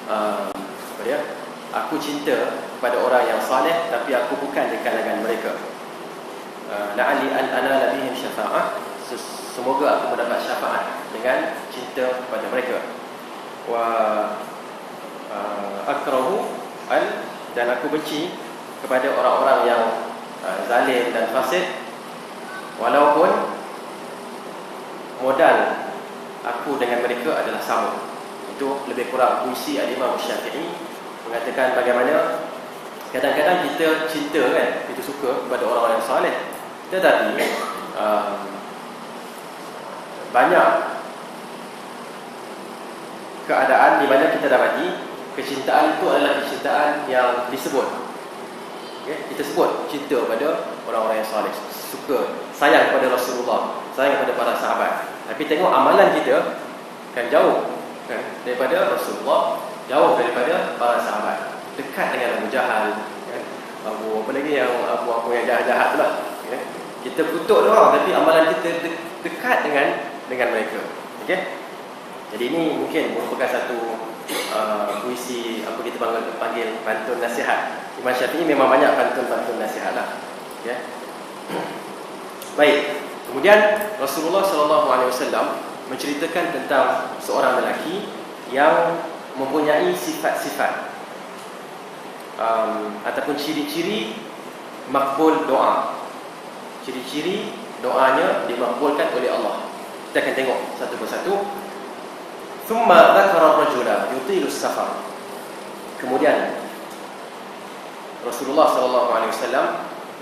apa dia? Aku cinta kepada orang yang saleh, tapi aku bukan di kalangan mereka. La'alli an anala bihim syafa'ah, semoga aku mendapat syafaat dengan cinta kepada mereka. Wa akrahu dan aku benci kepada orang-orang yang zalim dan fasik, walaupun modal aku dengan mereka adalah sama. Itu lebih kurang puisi Al-Imam Syafi'i mengatakan bagaimana kadang-kadang kita cinta kan, kita suka kepada orang-orang yang saleh, tetapi banyak keadaan di mana kita dapati kecintaan itu adalah kecintaan yang disebut. Kita sebut cinta pada orang-orang yang saleh, suka, sayang kepada Rasulullah, sayang kepada para sahabat. Tapi tengok amalan kita kan jauh kan daripada Rasulullah, jauh daripada para sahabat, dekat dengan Abu Jahal kan? Abu apa lagi yang Abu yang jahat-jahat tu lah kan? Kita kutuk orang tapi amalan kita dekat dengan mereka. Okey. Jadi ini mungkin merupakan satu puisi apa kita panggil pantun nasihat. Imam Syafi'i memang banyak pantun-pantun nasihat lah. Okay. Baik. Kemudian Rasulullah SAW menceritakan tentang seorang lelaki yang mempunyai sifat-sifat ataupun ciri-ciri makbul doa. Ciri-ciri doanya dimakbulkan oleh Allah. Kita akan tengok satu persatu. Thumma dzakara rajula yutilu safar. Kemudian Rasulullah SAW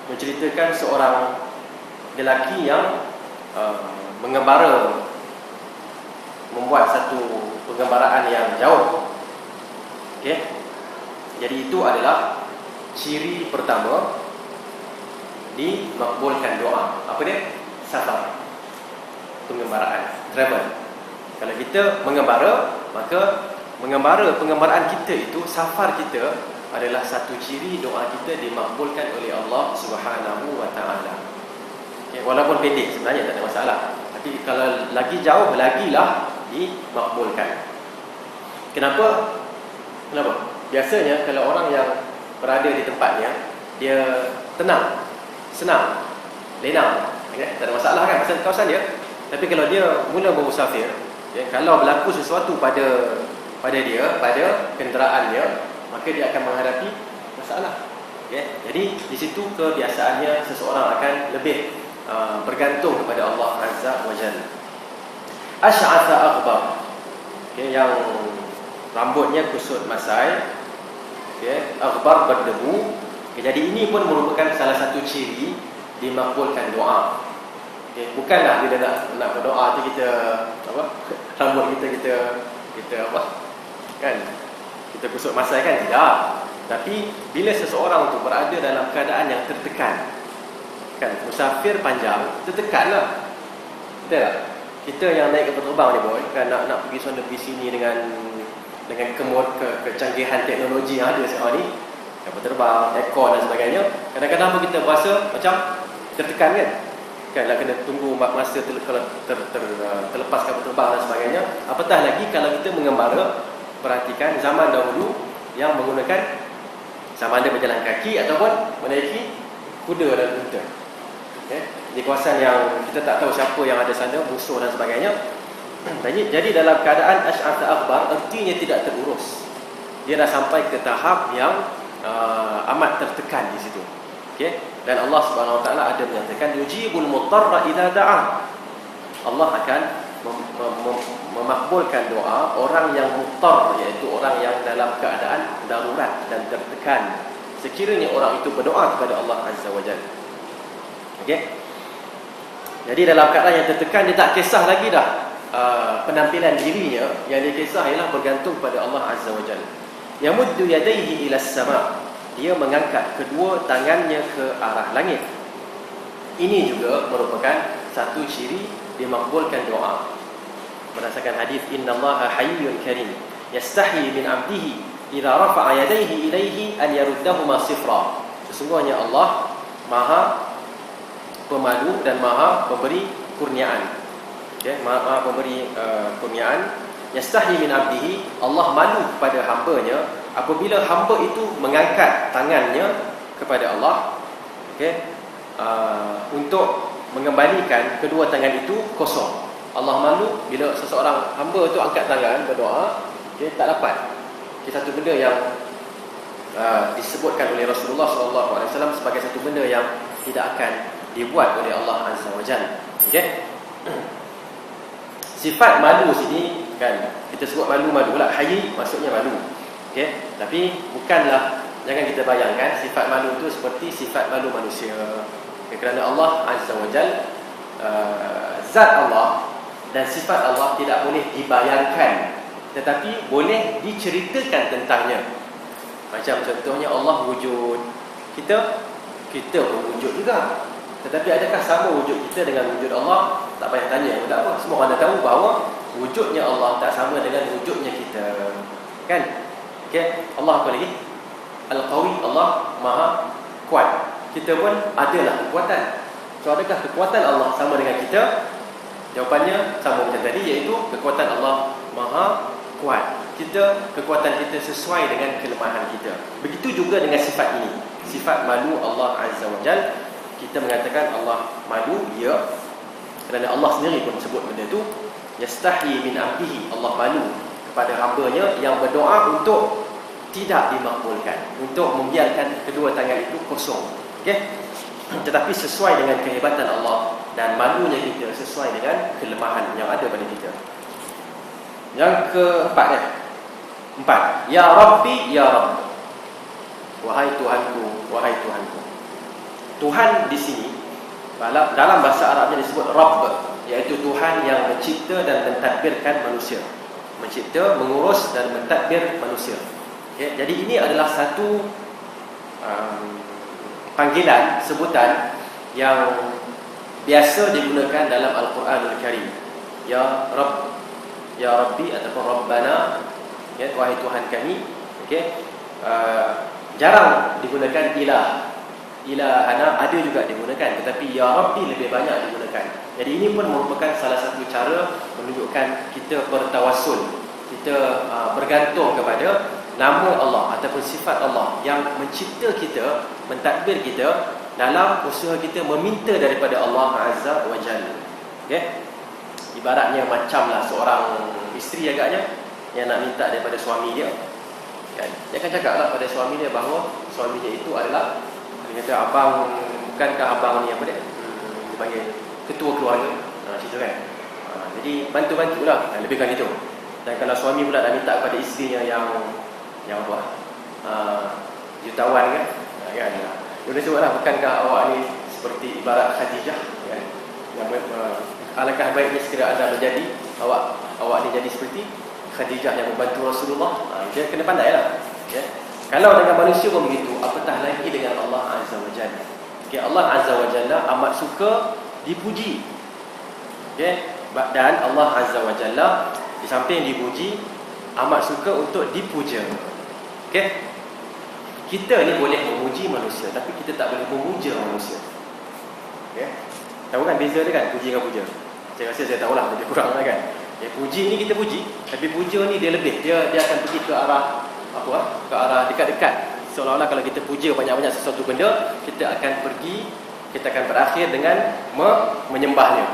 menceritakan seorang lelaki yang mengembara, membuat satu pengembaraan yang jauh. Okey. Jadi itu adalah ciri pertama dimakbulkan doa. Apa dia? Safar. Pengembaraan, travel. Kalau kita mengembara, maka pengembaraan kita itu, safar kita adalah satu ciri doa kita dimakbulkan oleh Allah Subhanahu wa taala. Okay, walaupun pendek sebenarnya tak ada masalah. Tapi kalau lagi jauh, lagilah dimakbulkan. Kenapa? Biasanya kalau orang yang berada di tempatnya, dia tenang, senang, lenang, okay? Tak ada masalah kan pasal kawasan dia. Tapi kalau dia mula bermusafir, okay, kalau berlaku sesuatu pada dia, pada kenderaan dia, maka dia akan menghadapi masalah. Okay? Jadi di situ kebiasaannya seseorang akan lebih bergantung kepada Allah Azza wa Jalla. Ash'atha aghbar, okay, yang rambutnya kusut masai, okay, aghbar berdebu. Okay, jadi ini pun merupakan salah satu ciri dimakbulkan doa. Okay, bukanlah bila nak berdoa tu kita apa, rambut kita apa kan, kita kusut masai kan, tidak. Tapi bila seseorang tu berada dalam keadaan yang tertekan kan, musafir panjang, tertekanlah. Betul tak? Kita yang naik kapal terbang ni boy, kan nak pergi sana pergi sini dengan kecanggihan teknologi yang ada sekarang ni, kapal terbang, aircon dan sebagainya, kadang-kadang pun kita berasa macam tertekan kan nak kena tunggu masa terlepas kapal terbang dan sebagainya. Apatah lagi kalau kita mengembara, perhatikan zaman dahulu yang menggunakan sama ada berjalan kaki ataupun menaiki kuda dan unta. Okay. Di kawasan yang kita tak tahu siapa yang ada sana, musuh dan sebagainya. Jadi dalam keadaan ash'atha aghbar, artinya tidak terurus. Dia dah sampai ke tahap yang amat tertekan di situ. Okay. Dan Allah Subhanahu Wa Taala ada menyatakan yujibul mutarra idza da'a. Allah akan memakbulkan doa orang yang muttar, iaitu orang yang dalam keadaan darurat dan tertekan, sekiranya orang itu berdoa kepada Allah Azza wa Jalla. Okey. Jadi dalam keadaan yang tertekan, dia tak kisah lagi dah penampilan dirinya, yang dia kisah ialah bergantung pada Allah Azza wa Jalla. Yamuddu yadayhi ila as-sama', dia mengangkat kedua tangannya ke arah langit. Ini juga merupakan satu ciri dimakbulkan doa. Berdasarkan hadis innallaha hayyun karim yastahi min 'abdihi idza rafa'a yadayhi ilaihi an yaruddahuma sifra. Sesungguhnya Allah Maha Pemalu dan Maha Pemberi kurniaan. Okay, Maha Pemberi kurniaan yastahi min abdihi, Allah malu kepada hambanya apabila hamba itu mengangkat tangannya kepada Allah, okey, untuk mengembalikan kedua tangan itu kosong. Allah malu bila seseorang hamba itu angkat tangan berdoa, okey, tak dapat. Okay, satu benda yang disebutkan oleh Rasulullah SAW sebagai satu benda yang tidak akan dibuat oleh Allah Azza wa Jalla. Okey. Sifat malu sini kan, kita sebut malu-malu lah, hayi maksudnya malu. Okey, tapi bukanlah, jangan kita bayangkan sifat malu itu seperti sifat malu manusia. Okay, kerana Allah Azza wa Jalla, zat Allah dan sifat Allah tidak boleh dibayangkan, tetapi boleh diceritakan tentangnya. Macam contohnya Allah wujud, kita pun wujud juga. Tetapi adakah sama wujud kita dengan wujud Allah? Tak payah tanya, tak apa. Semua orang dah tahu bahawa wujudnya Allah tak sama dengan wujudnya kita. Kan? Okey, Allah apa lagi? Al-Qawi, Allah Maha Kuat. Kita pun adalah kekuatan. So adakah kekuatan Allah sama dengan kita? Jawapannya sama macam tadi, iaitu kekuatan Allah Maha Kuat. Kekuatan kita sesuai dengan kelemahan kita. Begitu juga dengan sifat ini, sifat malu Allah Azza wa Jalla. Kita mengatakan Allah malu, ya, kerana Allah sendiri pun sebut benda itu, yastahi min abdihi, Allah malu kepada hambanya yang berdoa untuk tidak dimakbulkan, untuk membiarkan kedua tangan itu kosong. Okey, tetapi sesuai dengan kehebatan Allah, dan malunya kita sesuai dengan kelemahan yang ada pada kita. Yang keempat, ya Rabbi, ya Rabb, wahai Tuhanku, wahai Tuhanku. Tuhan di sini dalam bahasa Arabnya disebut Rabb, iaitu Tuhan yang mencipta dan mentadbirkan manusia, mencipta, mengurus dan mentadbir manusia. Okay, jadi ini adalah satu panggilan, sebutan yang biasa digunakan dalam Al-Quranul Karim. Ya Rabb, ya Rabbi ataupun Rabbana, ya, wahai Tuhan kami. Okay, jarang digunakan ilah. Ilahana ada juga digunakan, tetapi ya Rabbi lebih banyak digunakan. Jadi ini pun merupakan salah satu cara menunjukkan kita bertawassul, kita bergantung kepada nama Allah ataupun sifat Allah yang mencipta kita, mentadbir kita dalam usaha kita meminta daripada Allah Azza wa Jalla. Okay? Ibaratnya macamlah seorang isteri agaknya yang nak minta daripada suami dia, kan? Dia akan cakaplah pada suami dia bahawa suami dia itu adalah, dia kata, abang, bukankah abang ni apa dia? Dia panggil ketua keluarga. Cerita kan? Jadi bantu-bantulah, lebih kurang itu. Dan kalau suami pula dah minta kepada isterinya yang apa? Jutawan kan? Kan? Dia sebutlah, bukankah awak ni seperti ibarat Khadijah, kan? Yang alangkah baiknya sekiranya anda menjadi awak ni jadi seperti Khadijah yang membantu Rasulullah. Dia kena pandailah, ya. Kalau dengan manusia pun begitu, apatah lagi dengan Allah Azza wa Jalla. Okay, Allah Azza wa Jalla amat suka dipuji. Okay? Dan Allah Azza wa Jalla di samping dipuji, amat suka untuk dipuja. Okay? Kita ni boleh memuji manusia, tapi kita tak boleh memuja manusia. Okay? Tahu kan beza dia kan, puji dengan puja? Saya rasa saya tahulah, lebih kurang lah kan. Puji ni kita puji, tapi puja ni dia lebih, dia akan pergi ke arah ke arah dekat-dekat. Seolah-olah kalau kita puja banyak-banyak sesuatu benda, kita akan berakhir dengan menyembahnya.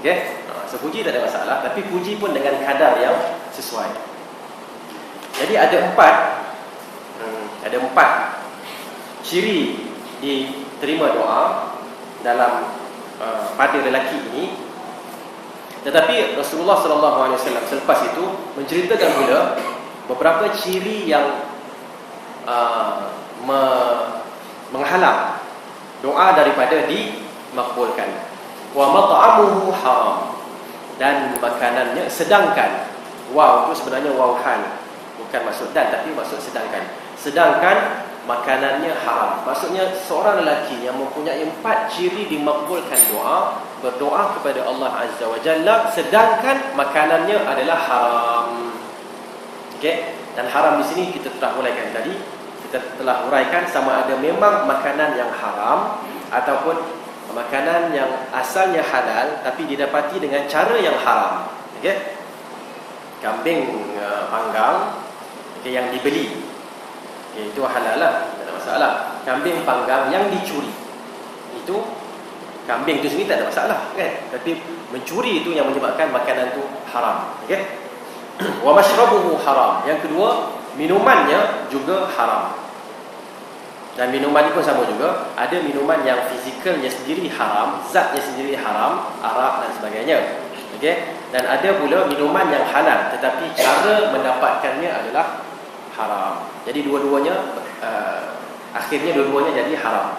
Okey? So puji tak ada masalah, tapi puji pun dengan kadar yang sesuai. Jadi ada empat ciri diterima doa dalam pada lelaki ini. Tetapi Rasulullah SAW selepas itu menceritakan pula beberapa ciri yang menghalang doa daripada dimakbulkan. Wa mat'amuhu haram, dan makanannya, sedangkan waw itu sebenarnya waw hal, bukan maksud dan, tapi maksud sedangkan makanannya haram. Maksudnya seorang lelaki yang mempunyai 4 ciri dimakbulkan doa, berdoa kepada Allah Azza wa Jalla, sedangkan makanannya adalah haram. Okey, dan haram di sini kita telah uraikan tadi. Kita telah uraikan sama ada memang makanan yang haram ataupun makanan yang asalnya halal tapi didapati dengan cara yang haram. Okey. kambing panggang yang dibeli, itu halal lah, tak ada masalah. Kambing panggang yang dicuri, itu kambing itu sendiri tak ada masalah kan, tapi mencuri itu yang menyebabkan makanan itu haram. Okey. Wa mashrabuhu haram. Yang kedua, minumannya juga haram. Dan minuman itu pun sama juga. Ada minuman yang fizikalnya sendiri haram, zatnya sendiri haram, arak dan sebagainya. Okey. Dan ada pula minuman yang halal, tetapi cara mendapatkannya adalah haram. Jadi dua-duanya akhirnya dua-duanya jadi haram.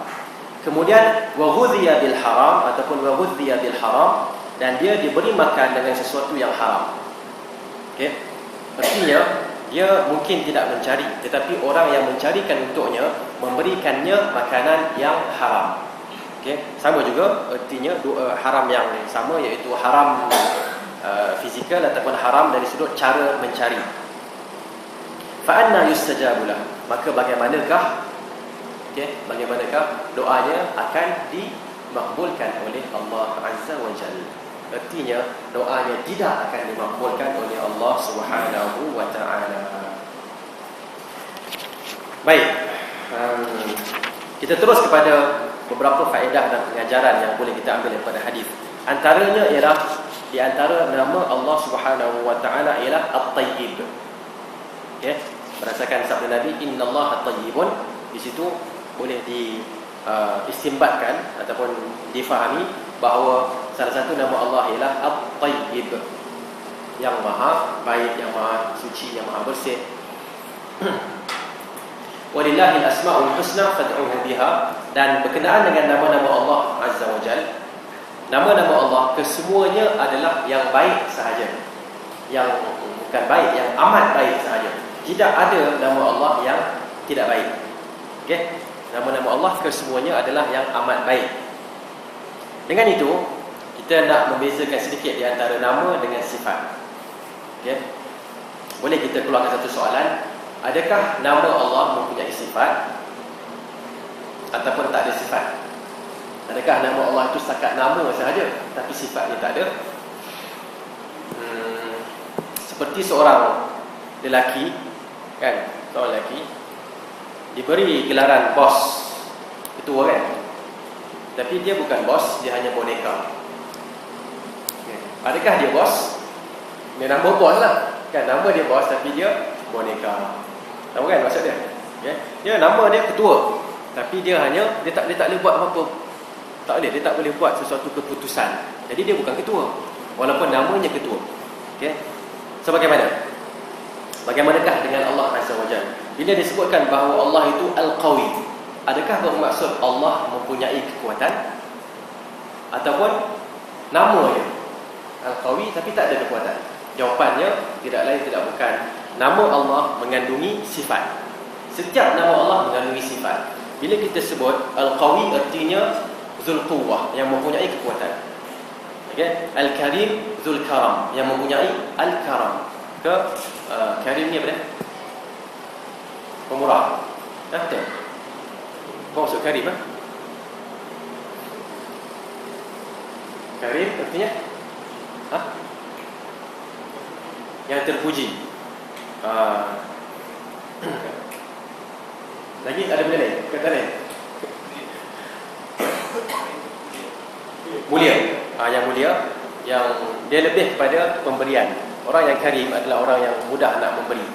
Kemudian wa ghudhiya bil haram ataupun wa ghudhiya bil haram, dan dia diberi makan dengan sesuatu yang haram. Okey. Artinya dia mungkin tidak mencari, tetapi orang yang mencarikan untuknya memberikannya makanan yang haram. Okey. Sama juga artinya haram yang sama, iaitu haram fizikal ataupun haram dari sudut cara mencari. Fa anna yustajabu lah, maka bagaimanakah bagaimanakah doanya akan dimakbulkan oleh Allah Azza wa Jalla? Artinya doanya tidak akan dimakbulkan oleh Allah Subhanahu wa taala. Baik, kita terus kepada beberapa faedah dan pengajaran yang boleh kita ambil daripada hadis. Antaranya ialah, di antara nama Allah Subhanahu wa taala ialah At-Tayyib. Okey, berdasarkan sabda Nabi, innallaha tayyibun. Di situ boleh istimbatkan ataupun difahami bahawa salah satu nama Allah ialah At-Tayyib, yang maha baik, yang maha suci, yang maha bersih. Walillahil asmaul husna fad'uhu biha. Dan berkenaan dengan nama-nama Allah Azza wa Jalla, nama-nama Allah kesemuanya adalah yang baik sahaja, yang bukan baik, yang amat baik sahaja. Tidak ada nama Allah yang tidak baik. Okey, nama-nama Allah kesemuanya adalah yang amat baik. Dengan itu, kita nak membezakan sedikit di antara nama dengan sifat. Okey, boleh kita keluarkan satu soalan. Adakah nama Allah mempunyai sifat ataupun tak ada sifat? Adakah nama Allah itu setakat nama sahaja tapi sifatnya tak ada? Seperti seorang lelaki, kan, seorang lelaki diberi gelaran bos, ketua kan, tapi dia bukan bos, dia hanya boneka. Adakah dia bos? Dia nama bos lah, kan, nama dia bos tapi dia boneka. Tahu kan maksud dia? Okay. Dia nama dia ketua, tapi dia tak boleh buat apa-apa. Tak boleh, dia tak boleh buat sesuatu keputusan. Jadi dia bukan ketua, walaupun namanya ketua. Okey. So bagaimanakah dengan Allah Azza wa Jalla? Bila disebutkan bahawa Allah itu Al-Qawi, adakah bermaksud Allah mempunyai kekuatan? Ataupun namanya Al-Qawi tapi tak ada kekuatan? Jawapannya tidak lain tidak bukan, nama Allah mengandungi sifat. Setiap nama Allah mengandungi sifat. Bila kita sebut Al-Qawi, artinya Zul Quwwah, yang mempunyai kekuatan. Okay? Al-Karim, Zul Karam, yang mempunyai Al-Karam. Karim ni apa dia? Pemurah. Betul? Apa maksud Karim? Karim artinya yang terpuji. Lagi ada benda lain? Kata lain? Mulia. Yang mulia, yang dia lebih kepada pemberian. Orang yang karim adalah orang yang mudah nak memberi.